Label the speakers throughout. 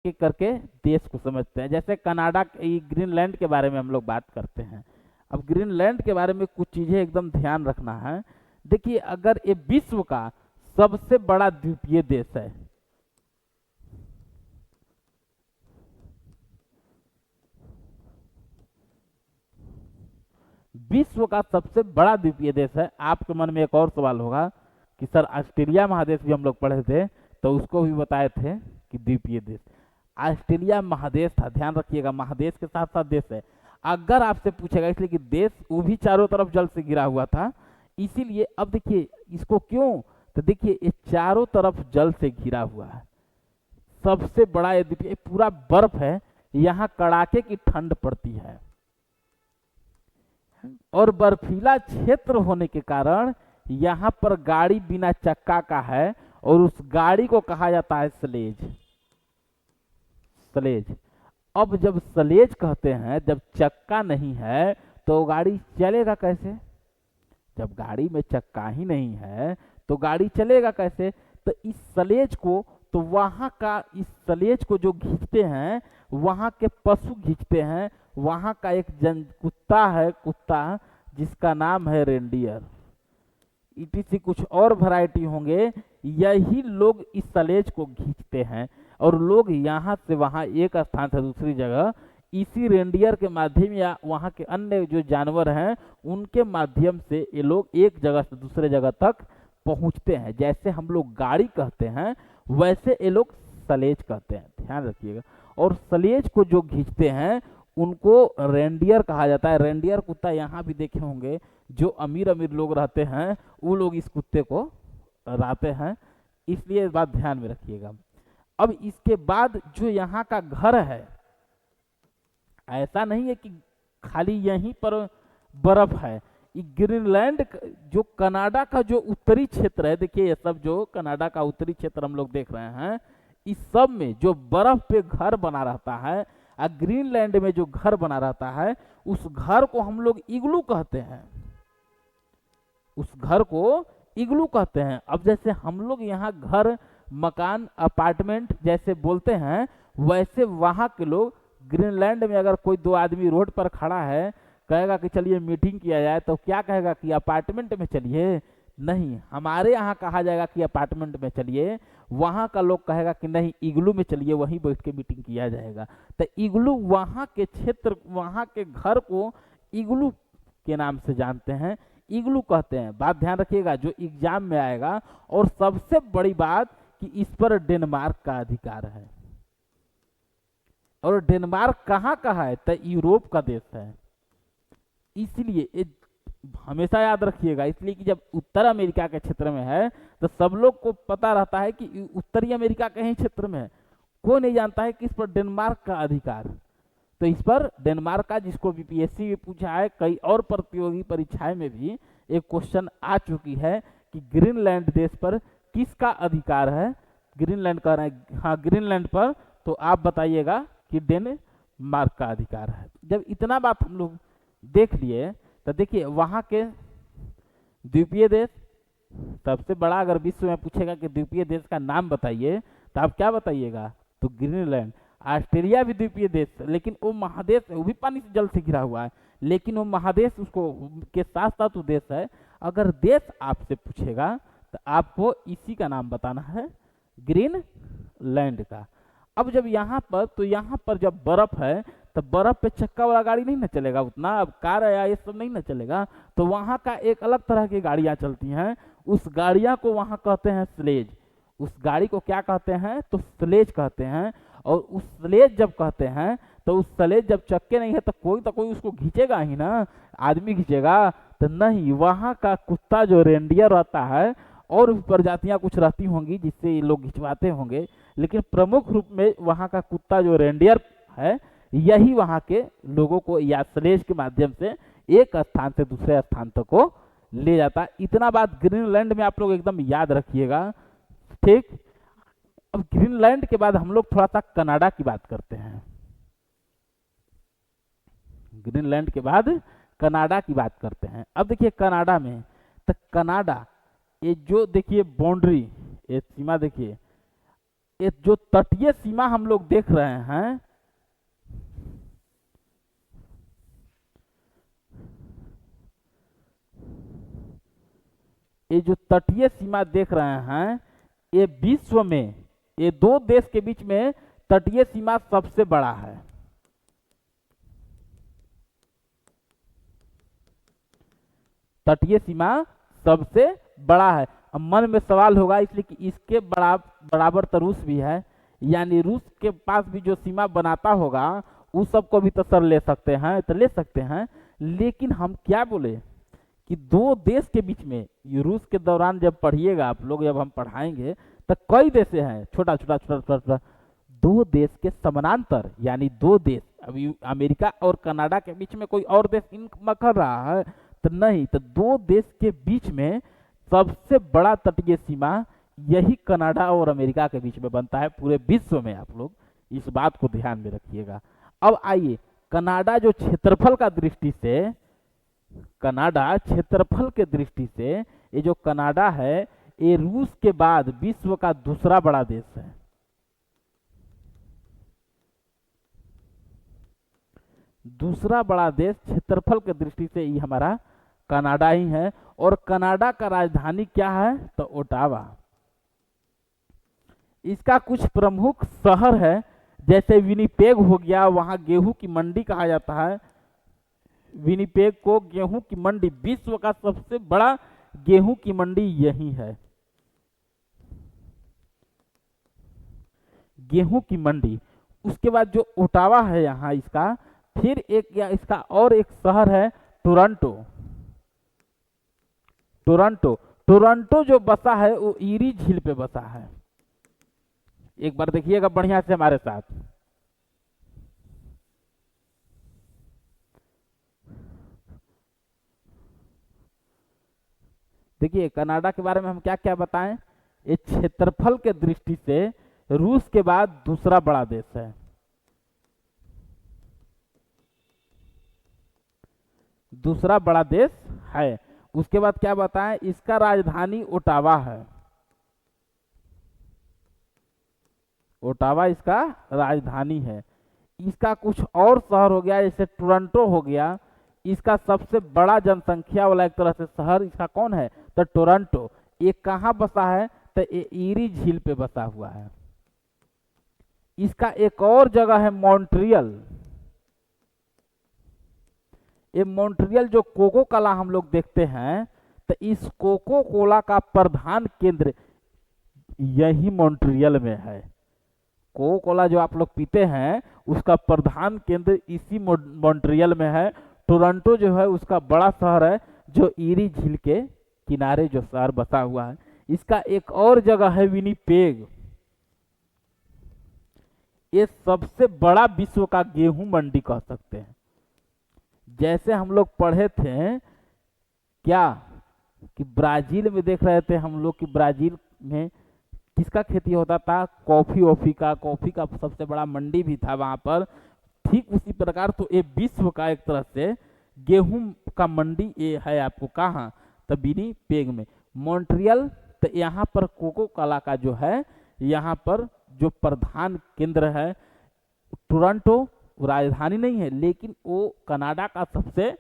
Speaker 1: एक करके देश को समझते हैं। जैसे कनाडा, ग्रीनलैंड के बारे में हम लोग बात करते हैं। अब ग्रीनलैंड के बारे में कुछ चीजें एकदम ध्यान रखना है। देखिए, अगर ये विश्व का सबसे बड़ा द्वीपीय देश है, विश्व का सबसे बड़ा द्वीपीय देश है। आपके मन में एक और सवाल होगा कि सर ऑस्ट्रेलिया महादेश भी हम लोग पढ़े थे, तो उसको भी बताए थे कि द्वीपीय देश। ऑस्ट्रेलिया महादेश था, ध्यान रखिएगा, महादेश के साथ साथ देश है। अगर आपसे पूछेगा, इसलिए कि देश वो भी चारों तरफ जल से घिरा हुआ था, इसीलिए अब देखिए इसको क्यों, तो देखिए ये चारों तरफ जल से घिरा हुआ है, सबसे बड़ा ये द्वीप, पूरा बर्फ है, यहाँ कड़ाके की ठंड पड़ती है और बर्फीला क्षेत्र होने के कारण यहाँ पर गाड़ी बिना चक्का का है और उस गाड़ी को कहा जाता है स्लेज। स्लेज। अब जब स्लेज कहते हैं, जब चक्का नहीं है तो गाड़ी चलेगा कैसे? जब गाड़ी में चक्का ही नहीं है तो गाड़ी चलेगा कैसे? तो इस स्लेज को, तो वहां का इस स्लेज को जो खींचते हैं, वहां के पशु खींचते हैं। वहां का एक कुत्ता है, कुत्ता जिसका नाम है रेंडियर, इटीसी कुछ और वैरायटी होंगे, यही लोग इस स्लेज को खींचते हैं और लोग यहाँ से वहाँ, एक स्थान से दूसरी जगह इसी रेंडियर के माध्यम या वहाँ के अन्य जो जानवर हैं उनके माध्यम से ये लोग एक जगह से दूसरे जगह तक पहुँचते हैं। जैसे हम लोग गाड़ी कहते हैं वैसे ये लोग स्लेज कहते हैं, ध्यान रखिएगा। और स्लेज को जो खींचते हैं उनको रेंडियर कहा जाता है। रेंडियर कुत्ता यहाँ भी देखे होंगे, जो अमीर अमीर लोग रहते हैं वो लोग इस कुत्ते को लाते हैं, इसलिए इस बात ध्यान में रखिएगा। अब इसके बाद जो यहाँ का घर है, ऐसा नहीं है कि खाली यहीं पर बर्फ है। ग्रीनलैंड जो कनाडा का जो उत्तरी क्षेत्र है, देखिए ये सब जो कनाडा का उत्तरी क्षेत्र हम लोग देख रहे हैं, इस सब में जो बर्फ पे घर बना रहता है, ग्रीनलैंड में जो घर बना रहता है, उस घर को हम लोग इग्लू कहते हैं। उस घर को इग्लू कहते हैं। अब जैसे हम लोग यहाँ घर, मकान, अपार्टमेंट जैसे बोलते हैं, वैसे वहाँ के लोग ग्रीनलैंड में अगर कोई दो आदमी रोड पर खड़ा है, कहेगा कि चलिए मीटिंग किया जाए, तो क्या कहेगा कि अपार्टमेंट में चलिए? नहीं, हमारे यहाँ कहा जाएगा कि अपार्टमेंट में चलिए, वहाँ का लोग कहेगा कि नहीं इग्लू में चलिए, वहीं बैठ के मीटिंग किया जाएगा। तो इग्लू वहाँ के क्षेत्र, वहाँ के घर को इग्लू के नाम से जानते हैं, इग्लू कहते हैं। बात ध्यान रखिएगा, जो एग्जाम में आएगा। और सबसे बड़ी बात कि इस पर डेनमार्क का अधिकार है। और डेनमार्क कहाँ का है? तो यूरोप का देश है। इसलिए हमेशा याद रखिएगा, इसलिए कि जब उत्तर अमेरिका के क्षेत्र में है तो सब लोग को पता रहता है कि उत्तरी अमेरिका के ही क्षेत्र में है, कोई नहीं जानता है कि इस पर डेनमार्क का अधिकार। तो इस पर डेनमार्क का, जिसको बीपीएससी भी पूछा है, कई और प्रतियोगी परीक्षाएं में भी एक क्वेश्चन आ चुकी है कि ग्रीनलैंड देश पर किसका अधिकार है। ग्रीनलैंड कह रहे हैं, हाँ ग्रीनलैंड पर, तो आप बताइएगा कि डेनमार्क का अधिकार है। जब इतना बात हम लोग देख लिए तो देखिए वहाँ के द्वीपीय देश, सबसे बड़ा अगर विश्व में पूछेगा कि द्वीपीय देश का नाम बताइए तो आप क्या बताइएगा? तो ग्रीनलैंड। ऑस्ट्रेलिया भी द्वीपीय देश, लेकिन वो महादेश है, वो भी पानी से जल से घिरा हुआ है, लेकिन वो महादेश उसको के साथ साथ वो देश है। अगर देश आपसे पूछेगा तो आपको इसी का नाम बताना है, ग्रीनलैंड का। अब जब यहाँ पर, तो यहाँ पर जब बर्फ है तो बर्फ पे चक्का वाला गाड़ी नहीं ना चलेगा उतना, अब कार या ये सब नहीं ना चलेगा, तो वहाँ का एक अलग तरह की गाड़ियाँ चलती हैं। उस गाड़ियाँ को वहाँ कहते हैं स्लेज। उस गाड़ी को क्या कहते हैं? तो स्लेज कहते हैं। और उस स्लेज जब कहते हैं तो उस स्लेज जब चक्के नहीं है तो कोई उसको खींचेगा ही ना, आदमी खींचेगा तो नहीं, वहाँ का कुत्ता जो रेंडियर रहता है, और प्रजातियां कुछ रहती होंगी जिससे ये लोग खिंचवाते होंगे, लेकिन प्रमुख रूप में वहाँ का कुत्ता जो रेंडियर है, यही वहाँ के लोगों को या स्लेज के माध्यम से एक स्थान से दूसरे स्थान तक को ले जाता है। इतना बात ग्रीनलैंड में आप लोग एकदम याद रखिएगा, ठीक। अब ग्रीनलैंड के बाद हम लोग थोड़ा सा कनाडा की बात करते हैं। ग्रीनलैंड के बाद कनाडा की बात करते हैं। अब देखिए कनाडा में, तो कनाडा ये जो देखिए बाउंड्री, ये सीमा देखिए, ये जो तटीय सीमा हम लोग देख रहे हैं, ये जो तटीय सीमा देख रहे हैं, ये विश्व में ये दो देश के बीच में तटीय सीमा सबसे बड़ा है। तटीय सीमा सबसे बड़ा है। अब मन में सवाल होगा, इसलिए कि इसके बराबर तो रूस भी है, यानी रूस के पास भी जो सीमा बनाता होगा उस सबको भी तो सर ले सकते हैं, तो ले सकते हैं। लेकिन हम क्या बोले कि दो देश के बीच में, ये रूस के दौरान जब पढ़िएगा आप लोग, जब हम पढ़ाएंगे तो कई देश हैं, छोटा छोटा छोटा छोटा छोटा, दो देश के समानांतर, यानी दो देश, अभी अमेरिका और कनाडा के बीच में कोई और देश इन मकर रहा है तो नहीं, तो दो देश के बीच में सबसे बड़ा तटीय सीमा यही कनाडा और अमेरिका के बीच में बनता है पूरे विश्व में। आप लोग इस बात को ध्यान में रखिएगा। अब आइए, कनाडा जो क्षेत्रफल का दृष्टि से, कनाडा क्षेत्रफल के दृष्टि से, ये जो कनाडा है ये रूस के बाद विश्व का दूसरा बड़ा देश है। दूसरा बड़ा देश क्षेत्रफल के दृष्टि से ये हमारा कनाडा ही है। और कनाडा का राजधानी क्या है, तो ओटावा। इसका कुछ प्रमुख शहर है, जैसे विनिपेग हो गया, वहां गेहूं की मंडी कहा जाता है। विनिपेग को गेहूं की मंडी, विश्व का सबसे बड़ा गेहूं की मंडी यही है, गेहूं की मंडी। उसके बाद जो ओटावा है यहाँ इसका, फिर एक या इसका और एक शहर है टोरंटो। टोरंटो, टोरंटो जो बसा है वो ईरी झील पे बसा है। एक बार देखिएगा बढ़िया से हमारे साथ। देखिए कनाडा के बारे में हम क्या क्या बताएं। ये क्षेत्रफल के दृष्टि से रूस के बाद दूसरा बड़ा देश है। दूसरा बड़ा देश है। उसके बाद क्या बताएं, इसका राजधानी ओटावा है। ओटावा इसका राजधानी है। इसका कुछ और शहर हो गया, जैसे टोरंटो हो गया, इसका सबसे बड़ा जनसंख्या वाला एक तरह से शहर इसका कौन है, तो टोरंटो। ये कहाँ बसा है, तो ये ईरी झील पे बसा हुआ है। इसका एक और जगह है मॉन्ट्रियल। ये मॉन्ट्रियल जो कोको कोला हम लोग देखते हैं, तो इस कोको कोला का प्रधान केंद्र यही मॉन्ट्रियल में है। कोको कोला जो आप लोग पीते हैं उसका प्रधान केंद्र इसी मॉन्ट्रियल में है। टोरंटो जो है उसका बड़ा शहर है, जो ईरी झील के किनारे जो शहर बसा हुआ है। इसका एक और जगह है विनिपेग। ये सबसे बड़ा विश्व का गेहूं मंडी कह सकते हैं। जैसे हम लोग पढ़े थे क्या कि ब्राजील में देख रहे थे हम लोग कि ब्राजील में किसका खेती होता था, कॉफी का। कॉफी का सबसे बड़ा मंडी भी था वहां पर। ठीक उसी प्रकार तो ये विश्व का एक तरह से गेहूं का मंडी ये है आपको कहाँ, तो विनिपेग में। मॉन्ट्रियल, तो यहाँ पर कोको कोला का जो है यहाँ पर जो प्रधान केंद्र है। टोरंटो राजधानी नहीं है, लेकिन वो कनाडा का सबसे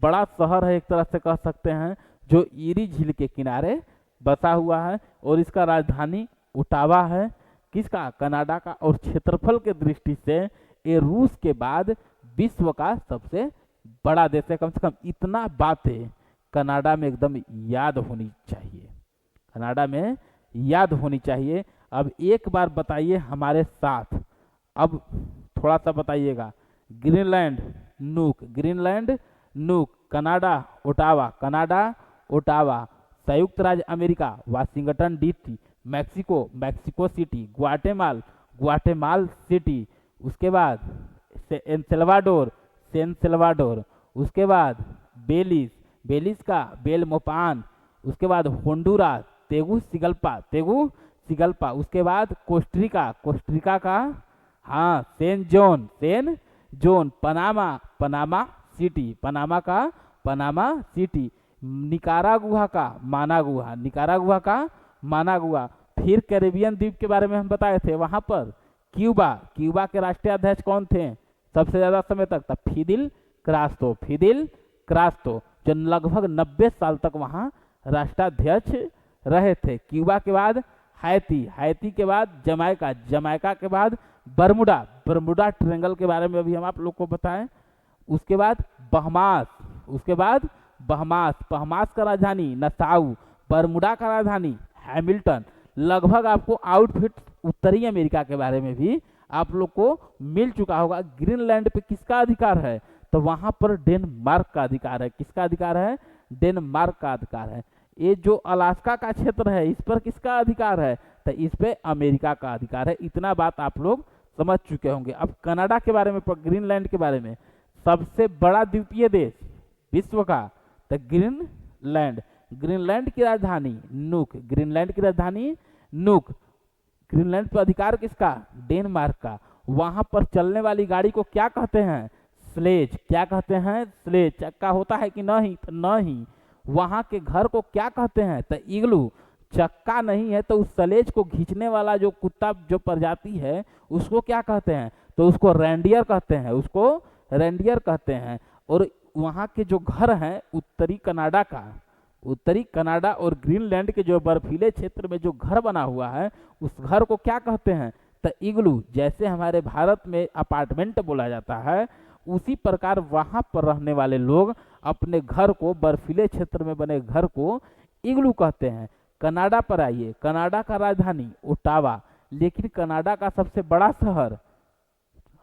Speaker 1: बड़ा शहर है एक तरह से कह सकते हैं, जो ईरी झील के किनारे बसा हुआ है। और इसका राजधानी ओटावा है, किसका, कनाडा का। और क्षेत्रफल के दृष्टि से ये रूस के बाद विश्व का सबसे बड़ा देश है। कम से कम इतना बातें कनाडा में एकदम याद होनी चाहिए, कनाडा में याद होनी चाहिए। अब एक बार बताइए हमारे साथ, अब थोड़ा सा बताइएगा। Greenland Nuuk, Greenland Nuuk, Canada Ottawa, Canada Ottawa. संयुक्त राज्य America Washington DC, Mexico Mexico City, Guatemala City. उसके बाद सेन सेल्वाडोर। उसके बाद बेलिस का बेलमोपान। उसके बाद होंडुरास तेगुसिगल्पा। उसके बाद कोस्टरिका का हाँ Sen zone. Panama city. Nicaragua का मानागुआ। फिर कैरेबियन द्वीप के बारे में हम बताए थे, वहां पर क्यूबा, क्यूबा के राष्ट्रीय अध्यक्ष कौन थे सबसे ज्यादा समय तक? तब फिदिल क्रास्तो, फिदिल क्रास्तो, जो लगभग 90 साल तक वहां राष्ट्राध्यक्ष रहे थे। क्यूबा के बाद हैती, हैती के बाद जमैका, जमैका के बाद बरमुडा, बरमुडा ट्रेंगल के बारे में अभी हम आप लोग को बताएं। उसके बाद बहमास, उसके बाद बहमास, बहमास का राजधानी नसाउ, बरमुडा का राजधानी हैमिल्टन। लगभग आपको आउटफिट उत्तरी अमेरिका के बारे में भी आप लोग को मिल चुका होगा। ग्रीनलैंड पे किसका अधिकार है? तो वहां पर डेनमार्क का अधिकार है। किसका अधिकार है? डेनमार्क का अधिकार है। ये जो अलास्का का क्षेत्र है, इस पर किसका अधिकार है? तो इस पे अमेरिका का अधिकार है। इतना बात आप लोग समझ चुके होंगे। अब कनाडा के बारे में, ग्रीनलैंड के बारे में, सबसे बड़ा द्वीपीय देश विश्व का, तो ग्रीनलैंड। ग्रीनलैंड की राजधानी नूक, ग्रीनलैंड की राजधानी नूक। ग्रीनलैंड पर अधिकार किसका? डेनमार्क का। वहां पर चलने वाली गाड़ी को क्या कहते हैं? स्लेज। क्या कहते हैं? स्लेज। चक्का होता है कि नहीं? तो नहीं। वहां के घर को क्या कहते हैं? तो इग्लू। चक्का नहीं है तो उस स्लेज को खींचने वाला जो कुत्ता, जो प्रजाति है, उसको क्या कहते हैं? तो उसको रेंडियर कहते हैं, उसको रेंडियर कहते हैं। और वहां के जो घर हैं उत्तरी कनाडा का, उत्तरी कनाडा और ग्रीनलैंड के जो बर्फीले क्षेत्र में जो घर बना हुआ है, उस घर को क्या कहते हैं? तो इग्लू। जैसे हमारे भारत में अपार्टमेंट बोला जाता है, उसी प्रकार वहां पर रहने वाले लोग अपने घर को, बर्फीले क्षेत्र में बने घर को इग्लू कहते हैं। कनाडा पर आइए, कनाडा का राजधानी ओटावा। लेकिन कनाडा का सबसे बड़ा शहर,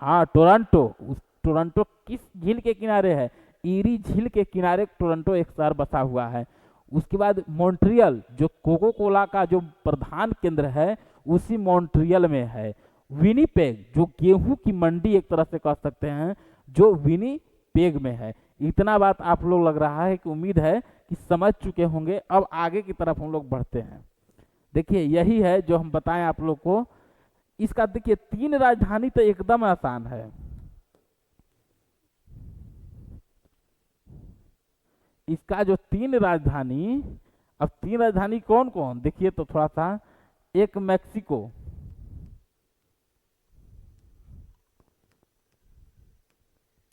Speaker 1: हाँ, टोरंटो। उस टोरंटो किस झील के किनारे है? ईरी झील के किनारे टोरंटो एक शहर बसा हुआ है। उसके बाद मॉन्ट्रियल, जो कोको कोला का जो प्रधान केंद्र है, उसी मॉन्ट्रियल में है। विनीपेग, जो गेहूं की मंडी एक तरह से कह सकते हैं, जो विनीपेग में है। इतना बात आप लोग लग रहा है कि उम्मीद है कि समझ चुके होंगे। अब आगे की तरफ हम लोग बढ़ते हैं। देखिए, यही है जो हम बताएं आप लोग को। इसका देखिए 3 राजधानी तो एकदम आसान है। इसका जो 3 राजधानी, अब 3 राजधानी कौन कौन? देखिए तो थोड़ा सा, एक मैक्सिको,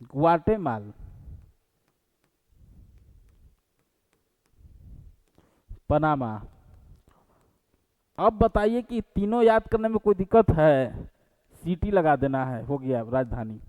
Speaker 1: ग्वाटेमाला, पनामा। अब बताइए कि तीनों याद करने में कोई दिक्कत है? सिटी लगा देना है, हो गया राजधानी।